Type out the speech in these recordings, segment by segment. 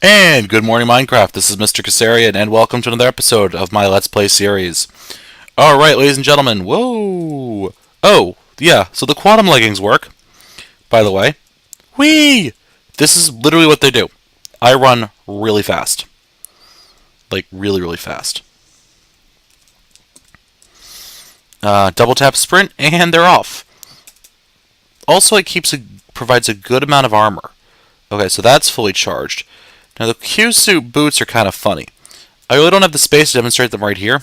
And good morning, Minecraft. This is Mr. Keserian, and welcome to another episode of my Let's Play series. Alright, ladies and gentlemen. Whoa! Oh, yeah, so the quantum leggings work, by the way. Whee! This is literally what they do. I run really fast. Like, really, really fast. Double tap sprint, and they're off. Also, it provides a good amount of armor. Okay, so that's fully charged. Now, the Q-suit boots are kind of funny. I really don't have the space to demonstrate them right here,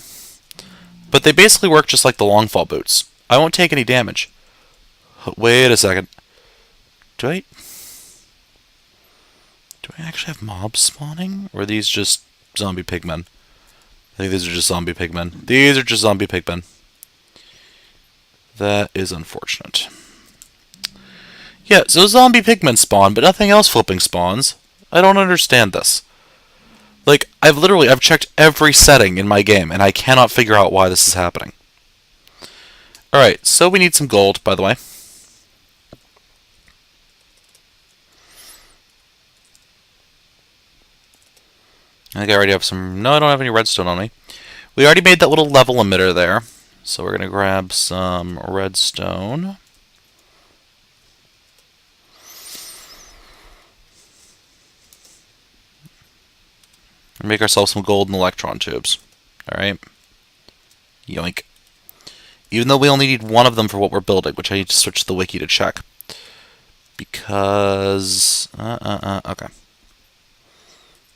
but they basically work just like the longfall boots. I won't take any damage. Wait a second. Do I actually have mobs spawning? Or are these just zombie pigmen? I think these are just zombie pigmen. These are just zombie pigmen. That is unfortunate. Yeah, so zombie pigmen spawn, but nothing else flipping spawns. I don't understand this. Like, I've checked every setting in my game, and I cannot figure out why this is happening. Alright, so we need some gold, by the way. I think I already have some... No, I don't have any redstone on me. We already made that little level emitter there. So we're going to grab some redstone. And make ourselves some golden electron tubes. Alright. Yoink. Even though we only need one of them for what we're building, which I need to switch to the wiki to check. Because... okay.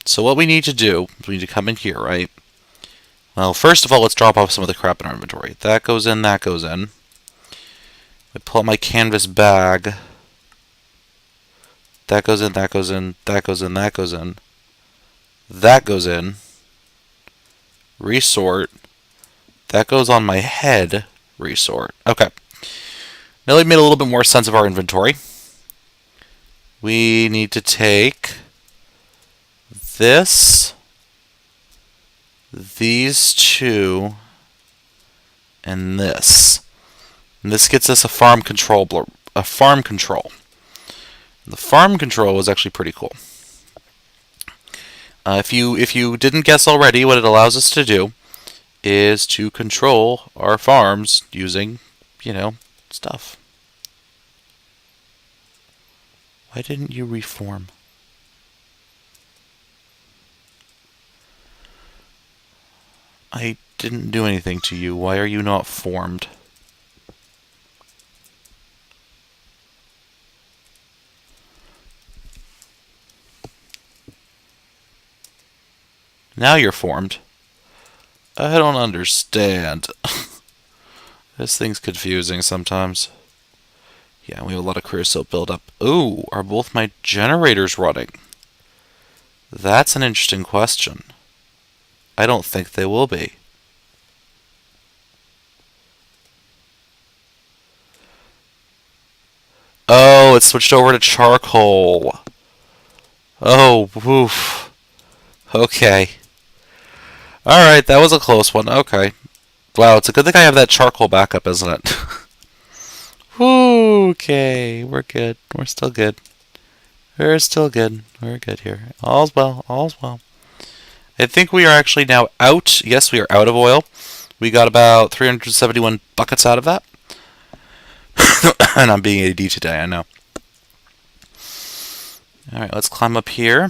So what we need to do is we need to come in here, right? Well, first of all, let's drop off some of the crap in our inventory. That goes in, that goes in. I pull out my canvas bag. That goes in, that goes in, that goes in, that goes in. That goes in. Resort. That goes on my head. Resort. Okay. Now we've made a little bit more sense of our inventory. We need to take this, these two, and this. And this gets us a farm control. The farm control is actually pretty cool. If you didn't guess already, what it allows us to do is to control our farms using, stuff. Why didn't you reform? I didn't do anything to you. Why are you not formed? Now you're formed. I don't understand. This thing's confusing sometimes. Yeah, we have a lot of creosote buildup. Ooh, are both my generators running? That's an interesting question. I don't think they will be. Oh, it switched over to charcoal. Oh, woof. Okay. Alright, that was a close one. Okay. Wow, it's a good thing I have that charcoal backup, isn't it? Okay, we're good. We're still good. We're still good. We're good here. All's well. All's well. I think we are actually now out. Yes, we are out of oil. We got about 371 buckets out of that. And I'm being AD today, I know. Alright, let's climb up here.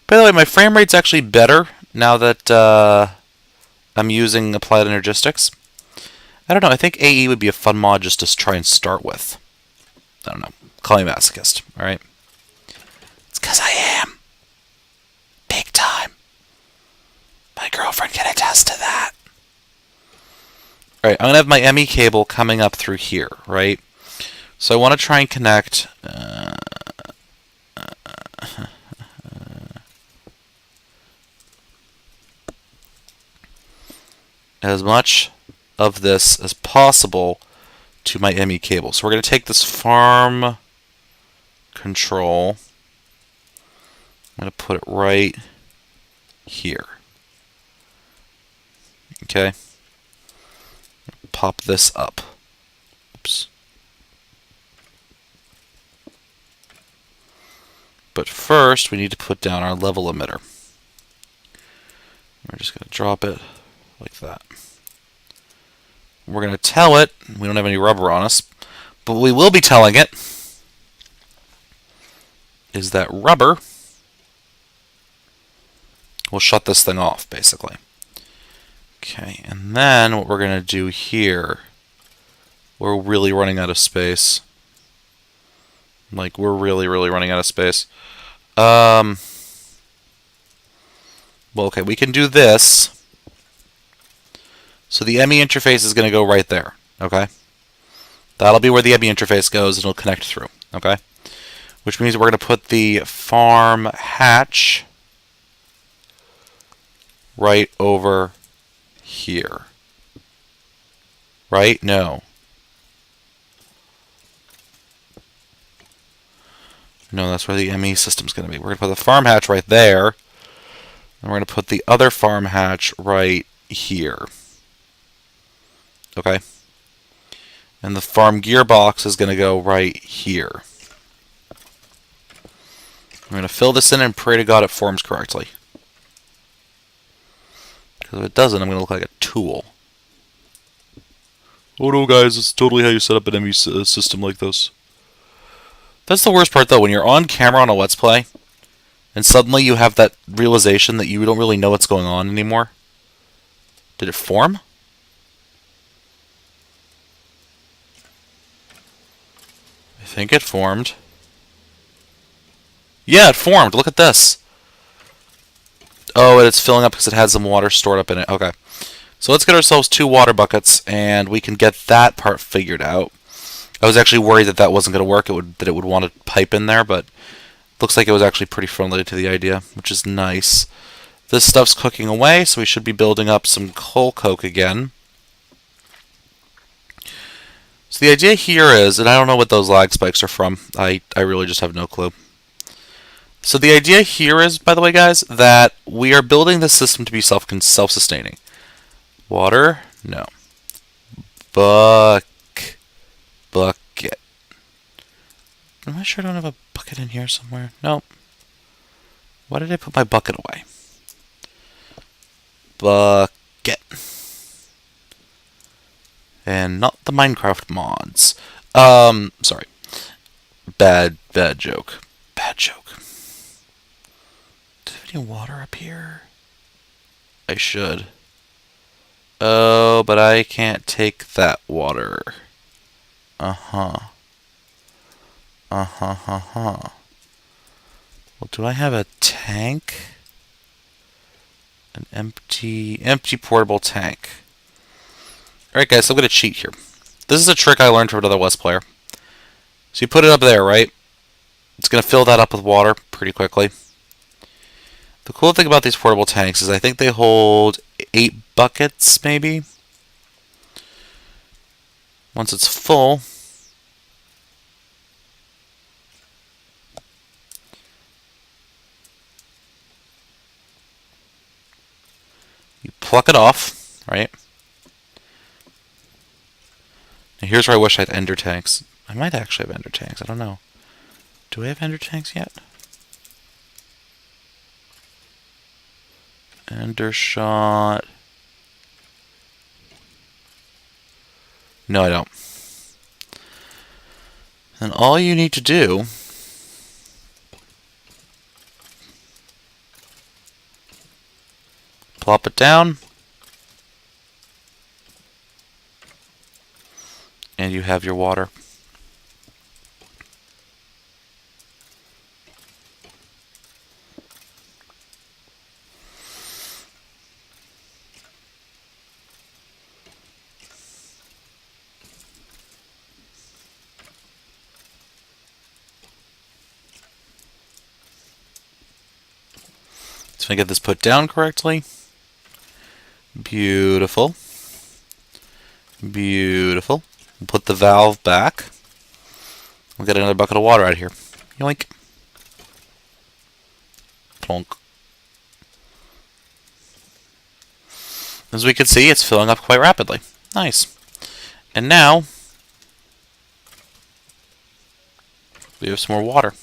By the way, my frame rate's actually better now that I'm using Applied Energistics. I don't know, I think AE would be a fun mod just to try and start with. I don't know. Call me masochist, alright? It's because I am. Big time. My girlfriend can attest to that. Alright, I'm going to have my ME cable coming up through here, right? So I want to try and connect... as much of this as possible to my ME cable. So we're going to take this farm control. I'm going to put it right here. Okay. Pop this up. Oops. But first, we need to put down our level emitter. We're just going to drop it like that. We're going to tell it, we don't have any rubber on us, but what we will be telling it is that rubber will shut this thing off, basically. Okay, and then what we're going to do here, we're really running out of space. Like, we're really running out of space. Well, okay, we can do this. So the ME interface is going to go right there, okay? That'll be where the ME interface goes, and it'll connect through, okay? Which means we're going to put the farm hatch right over here. Right? No. No, that's where the ME system's going to be. We're going to put the farm hatch right there. And we're going to put the other farm hatch right here. Okay? And the farm gearbox is going to go right here. I'm going to fill this in and pray to God it forms correctly. Because if it doesn't, I'm going to look like a tool. Oh no, guys, it's totally how you set up an ME system like this. That's the worst part, though, when you're on camera on a Let's Play, and suddenly you have that realization that you don't really know what's going on anymore. Did it form? I think it formed. Yeah, it formed. Look at this. Oh, and it's filling up because it has some water stored up in it. Okay. So let's get ourselves 2 water buckets, and we can get that part figured out. I was actually worried that that wasn't going to work, that it would want a pipe in there, but looks like it was actually pretty friendly to the idea, which is nice. This stuff's cooking away, so we should be building up some coal coke again. So the idea here is, and I don't know what those lag spikes are from. I really just have no clue. So the idea here is, by the way, guys, that we are building the system to be self-sustaining. Water? No. Bucket. Am I sure I don't have a bucket in here somewhere? Nope. Why did I put my bucket away? Bucket. And not the Minecraft mods. Sorry. Bad joke. Bad joke. Do I have any water up here? I should. Oh, but I can't take that water. Uh-huh. Well, do I have a tank? An empty portable tank. Alright, guys, so I'm going to cheat here. This is a trick I learned from another Let's Player. So you put it up there, right? It's going to fill that up with water pretty quickly. The cool thing about these portable tanks is I think they hold 8 buckets, maybe? Once it's full, you pluck it off, right? Now here's where I wish I had ender tanks. I might actually have ender tanks, I don't know. Do I have ender tanks yet? Ender shot. No, I don't. And all you need to do plop it down, and you have your water. So I get this put down correctly. Beautiful. Beautiful. We'll put the valve back. We'll get another bucket of water out of here. Yoink. Plonk. As we can see, it's filling up quite rapidly. Nice. And now, we have some more water.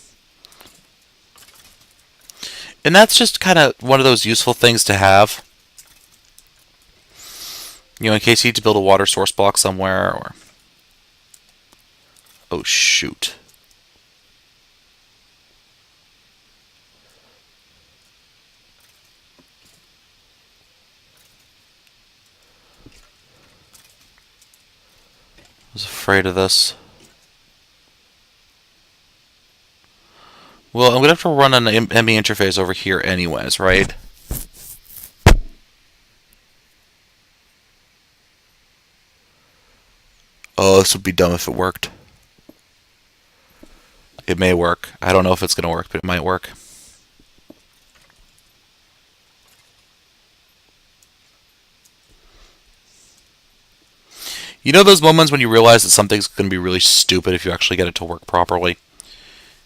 And that's just kind of one of those useful things to have. You know, in case you need to build a water source block somewhere, or... Oh, shoot. I was afraid of this. Well, I'm going to have to run an ME interface over here anyways, right? Oh, this would be dumb if it worked. It may work. I don't know if it's going to work, but it might work. You know those moments when you realize that something's going to be really stupid if you actually get it to work properly?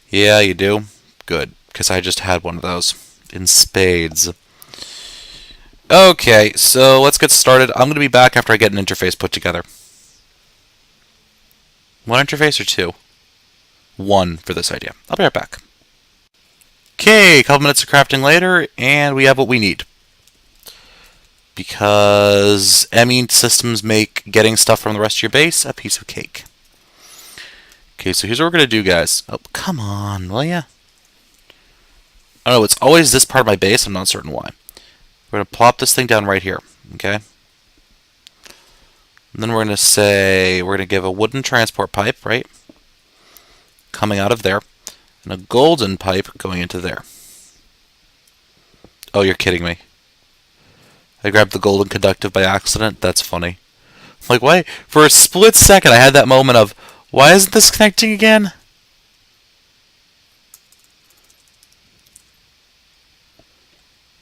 Yeah, you do. Good, because I just had one of those. In spades. Okay, so let's get started. I'm going to be back after I get an interface put together. One interface or two? One for this idea. I'll be right back. Okay, a couple minutes of crafting later, and we have what we need. Because ME systems make getting stuff from the rest of your base a piece of cake. Okay, so here's what we're going to do, guys. Oh, come on, will ya? I don't know, it's always this part of my base. I'm not certain why. We're going to plop this thing down right here, okay? And then we're going to say, we're going to give a wooden transport pipe, right? Coming out of there. And a golden pipe going into there. Oh, you're kidding me. I grabbed the golden conductive by accident? That's funny. Like, why? For a split second, I had that moment of, why isn't this connecting again?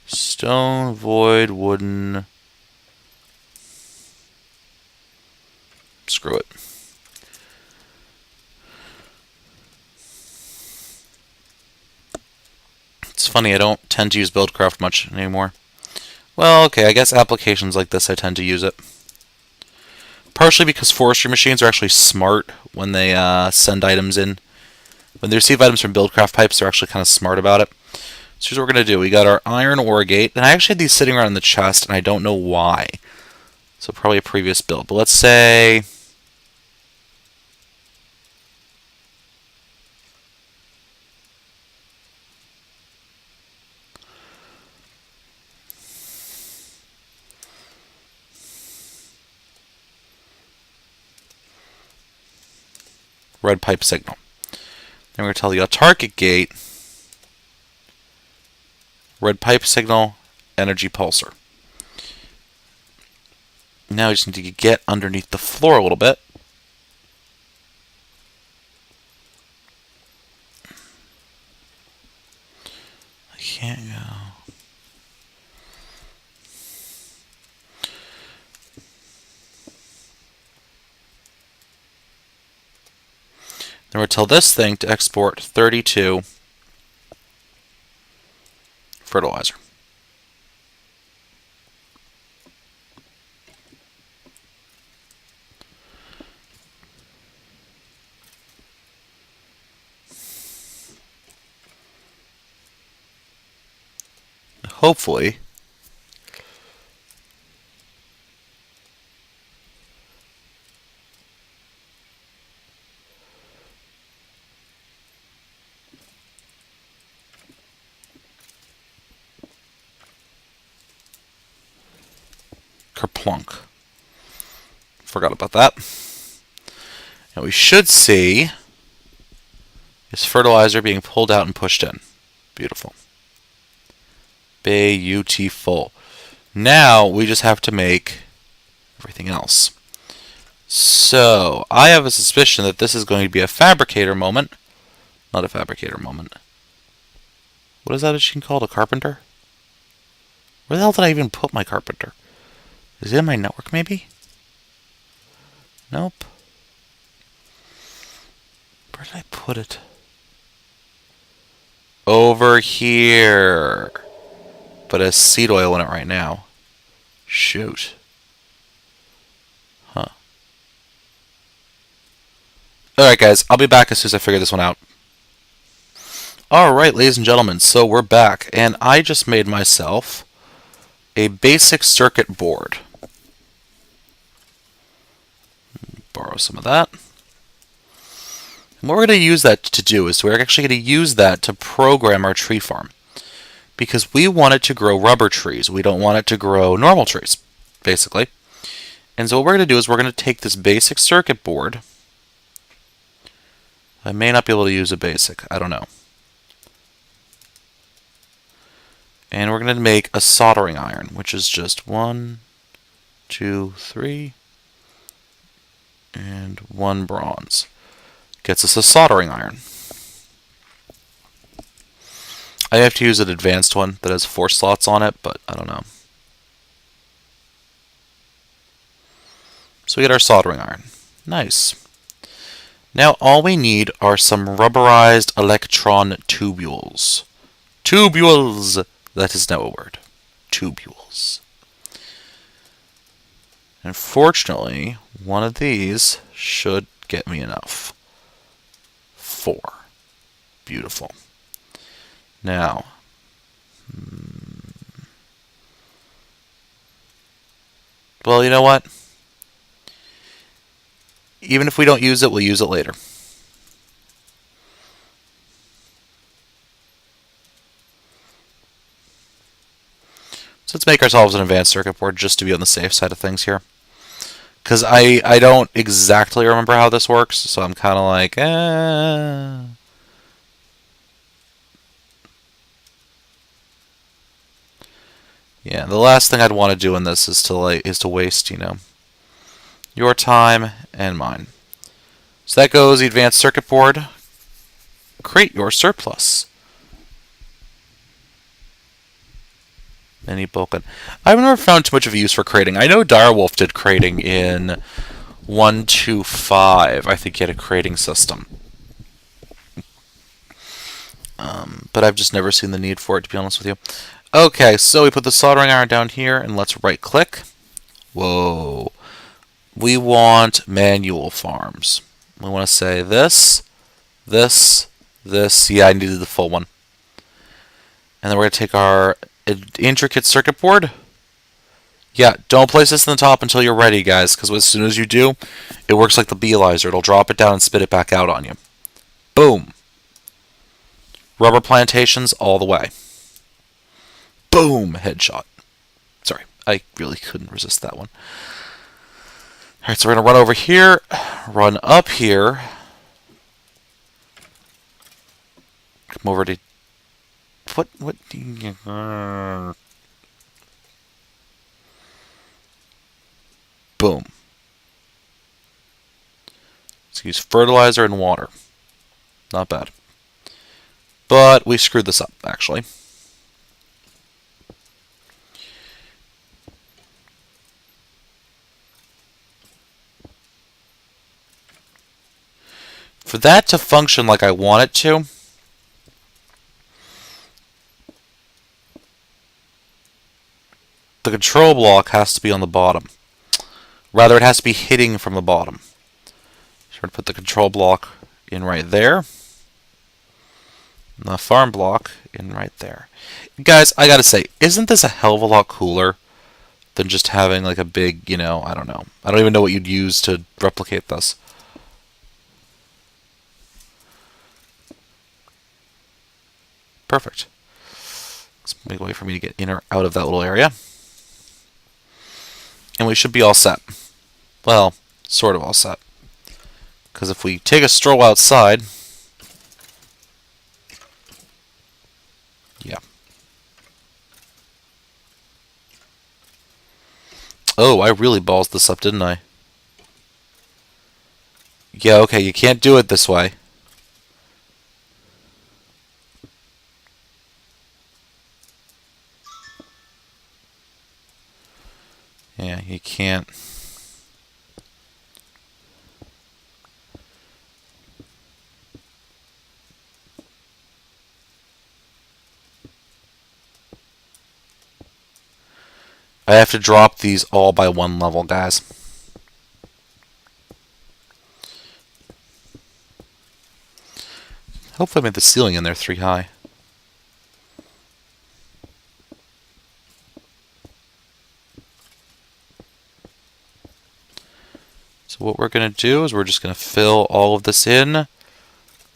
Stone, void, wooden. Screw it. It's funny, I don't tend to use Buildcraft much anymore. Well, okay, I guess applications like this I tend to use it. Partially because forestry machines are actually smart when they send items in. When they receive items from Buildcraft pipes, they're actually kind of smart about it. So here's what we're going to do. We got our iron ore gate, and I actually had these sitting around in the chest, and I don't know why. So probably a previous build. But let's say... red pipe signal. Then we're going to tell the autarkic gate, red pipe signal, energy pulsar. Now we just need to get underneath the floor a little bit. I can't go. Then we'll tell this thing to export 32 fertilizer. Hopefully, kerplunk. Forgot about that. And we should see is fertilizer being pulled out and pushed in. Beautiful. Beautiful. Now we just have to make everything else. So I have a suspicion that this is going to be a fabricator moment. Not a fabricator moment. What is that machine called? A carpenter? Where the hell did I even put my carpenter? Is it in my network, maybe? Nope. Where did I put it? Over here. But it has seed oil in it right now. Shoot. Huh. Alright guys, I'll be back as soon as I figure this one out. Alright, ladies and gentlemen, so we're back, and I just made myself a basic circuit board. Borrow some of that. And what we're going to use that to do is we're actually going to use that to program our tree farm. Because we want it to grow rubber trees. We don't want it to grow normal trees, basically. And so what we're going to do is we're going to take this basic circuit board. I may not be able to use a basic. I don't know. And we're going to make a soldering iron, which is just 1, 2, 3, and 1 bronze. Gets us a soldering iron. I have to use an advanced one that has 4 slots on it, but I don't know. So we get our soldering iron. Nice. Now all we need are some rubberized electron tubules. Tubules! That is now a word. Tubules. Unfortunately, one of these should get me enough. 4. Beautiful. Now, well, you know what? Even if we don't use it, we'll use it later. So let's make ourselves an advanced circuit board just to be on the safe side of things here. Because I don't exactly remember how this works, so I'm kind of like, Yeah, the last thing I'd want to do in this is to waste, your time and mine. So that goes the advanced circuit board. Create your surplus. Mini Vulcan. I've never found too much of a use for crating. I know Direwolf did crating in 1.2.5. I think he had a crating system. But I've just never seen the need for it, to be honest with you. Okay, so we put the soldering iron down here, and let's right-click. Whoa. We want manual farms. We want to say this, this, this. Yeah, I needed the full one. And then we're going to take our intricate circuit board. Yeah, don't place this in the top until you're ready, guys, because as soon as you do, it works like the Beelizer. It'll drop it down and spit it back out on you. Boom. Rubber plantations all the way. Boom! Headshot. Sorry, I really couldn't resist that one. Alright, so we're going to run over here, run up here, come over to... What do you... Boom. Let's use fertilizer and water. Not bad. But we screwed this up, actually. For that to function like I want it to, the control block has to be on the bottom. Rather, it has to be hitting from the bottom. So we're going to put the control block in right there. And the farm block in right there. Guys, I gotta say, isn't this a hell of a lot cooler than just having like a big, I don't know. I don't even know what you'd use to replicate this. Perfect. Let's make a way for me to get in or out of that little area. And we should be all set. Well, sort of all set. Because if we take a stroll outside... Yeah. Oh, I really ballsed this up, didn't I? Yeah, okay, you can't do it this way. Yeah, you can't. I have to drop these all by 1 level, guys. Hopefully I made the ceiling in there 3 high. So what we're going to do is we're just going to fill all of this in.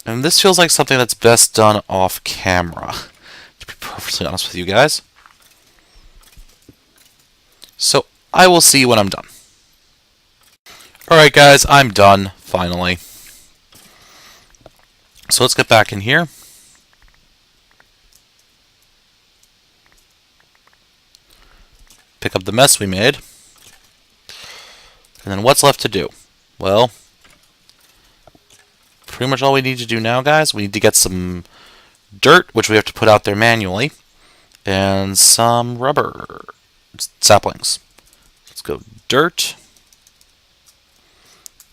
And this feels like something that's best done off camera, to be perfectly honest with you guys. So I will see you when I'm done. Alright guys, I'm done, finally. So let's get back in here. Pick up the mess we made. And then what's left to do? Well, pretty much all we need to do now, guys, we need to get some dirt, which we have to put out there manually, and some rubber saplings. Let's go dirt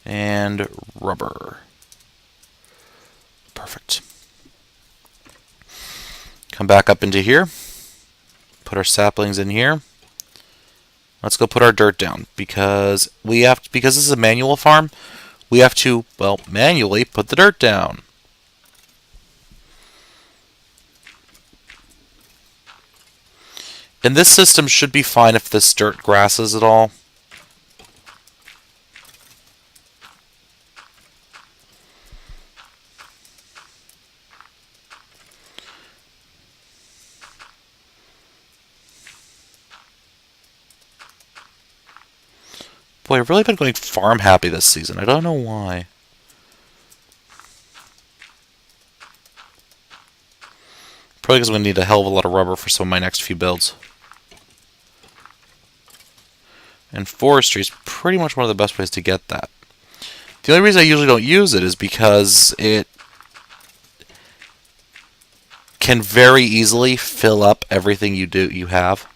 and rubber. Perfect. Come back up into here. Put our saplings in here. Let's go put our dirt down because because this is a manual farm, we have to, well, manually put the dirt down. And this system should be fine if this dirt grasses at all. Boy, I've really been going farm happy this season. I don't know why. Probably because I'm going to need a hell of a lot of rubber for some of my next few builds. And forestry is pretty much one of the best ways to get that. The only reason I usually don't use it is because it can very easily fill up everything you have.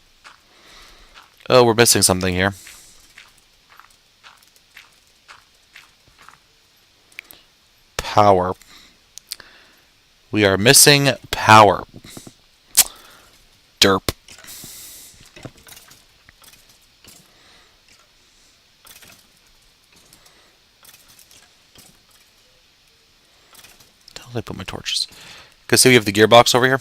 Oh, we're missing something here. Power. We are missing power. Derp. How did I put my torches? Okay, so we have the gearbox over here.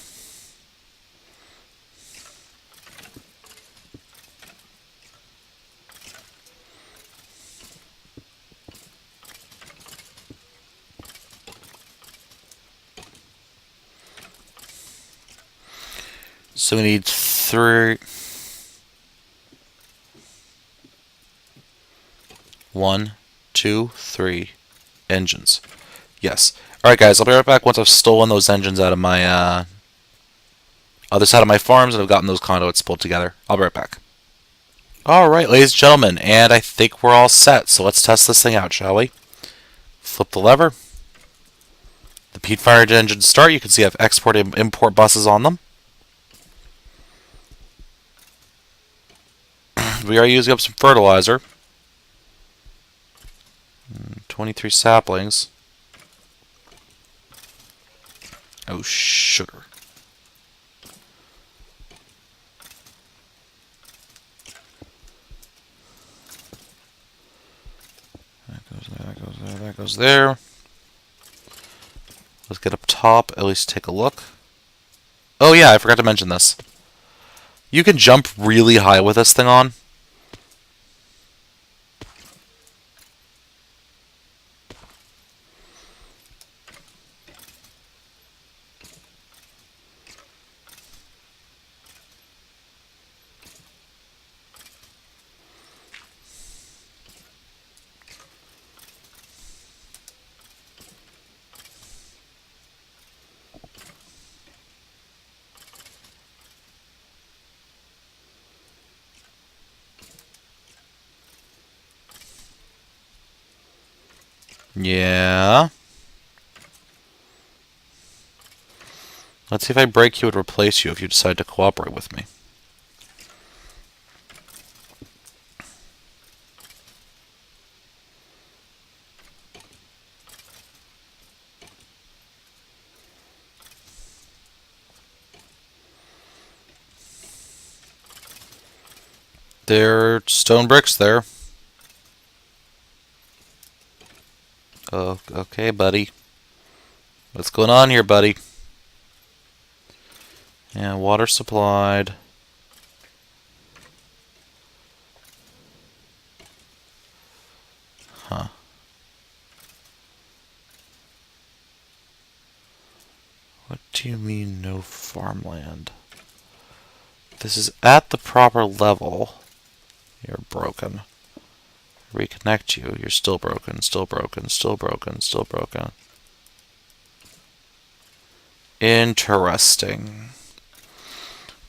So we need 3. 1, 2, 3 engines. Yes. Alright guys, I'll be right back once I've stolen those engines out of my other side of my farms and I've gotten those conduits pulled together. I'll be right back. Alright, ladies and gentlemen, and I think we're all set, so let's test this thing out, shall we? Flip the lever. The peat-fired engines start. You can see I have export and import buses on them. We are using up some fertilizer. 23 saplings. Oh, sugar. That goes there, that goes there, that goes there. Let's get up top, at least take a look. Oh yeah, I forgot to mention this. You can jump really high with this thing on. Yeah. Let's see if I break you and replace you if you decide to cooperate with me. There are stone bricks there. Oh, okay, buddy. What's going on here, buddy? Yeah, water supplied. Huh. What do you mean, no farmland? This is at the proper level. You're broken. Reconnect you. You're still broken, still broken, still broken, still broken. Interesting.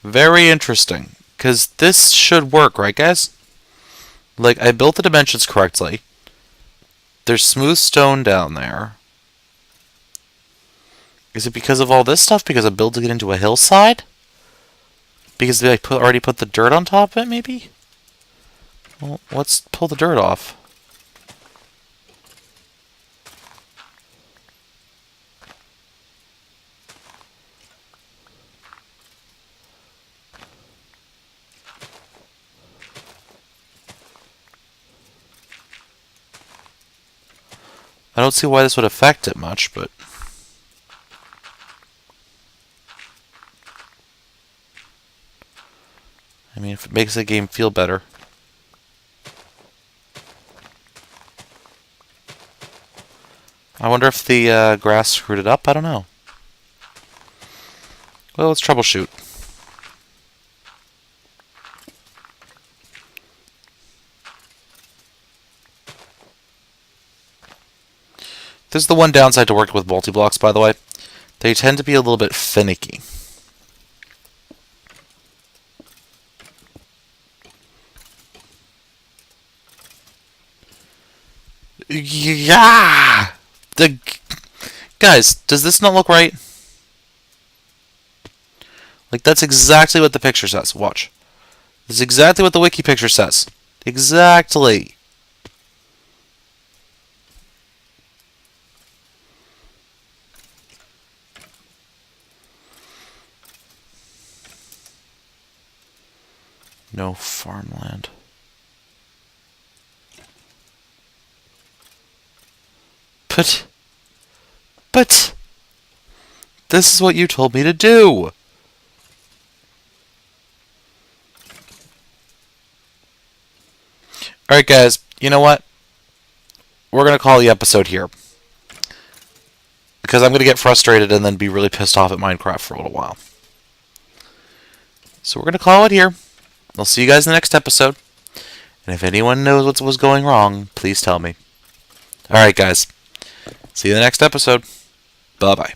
Very interesting. Because this should work, right, guys? Like, I built the dimensions correctly. There's smooth stone down there. Is it because of all this stuff? Because I'm building it into a hillside? Because they already put the dirt on top of it, maybe? Well, let's pull the dirt off. I don't see why this would affect it much, but... I mean, if it makes the game feel better. I wonder if the grass screwed it up? I don't know. Well, let's troubleshoot. This is the one downside to working with multi-blocks, by the way. They tend to be a little bit finicky. Yeah! Guys, does this not look right? Like, that's exactly what the picture says. Watch. This is exactly what the wiki picture says. Exactly. No farmland. But, this is what you told me to do. Alright guys, you know what? We're going to call the episode here. Because I'm going to get frustrated and then be really pissed off at Minecraft for a little while. So we're going to call it here. I'll see you guys in the next episode. And if anyone knows what was going wrong, please tell me. Alright guys, see you in the next episode. Bye-bye.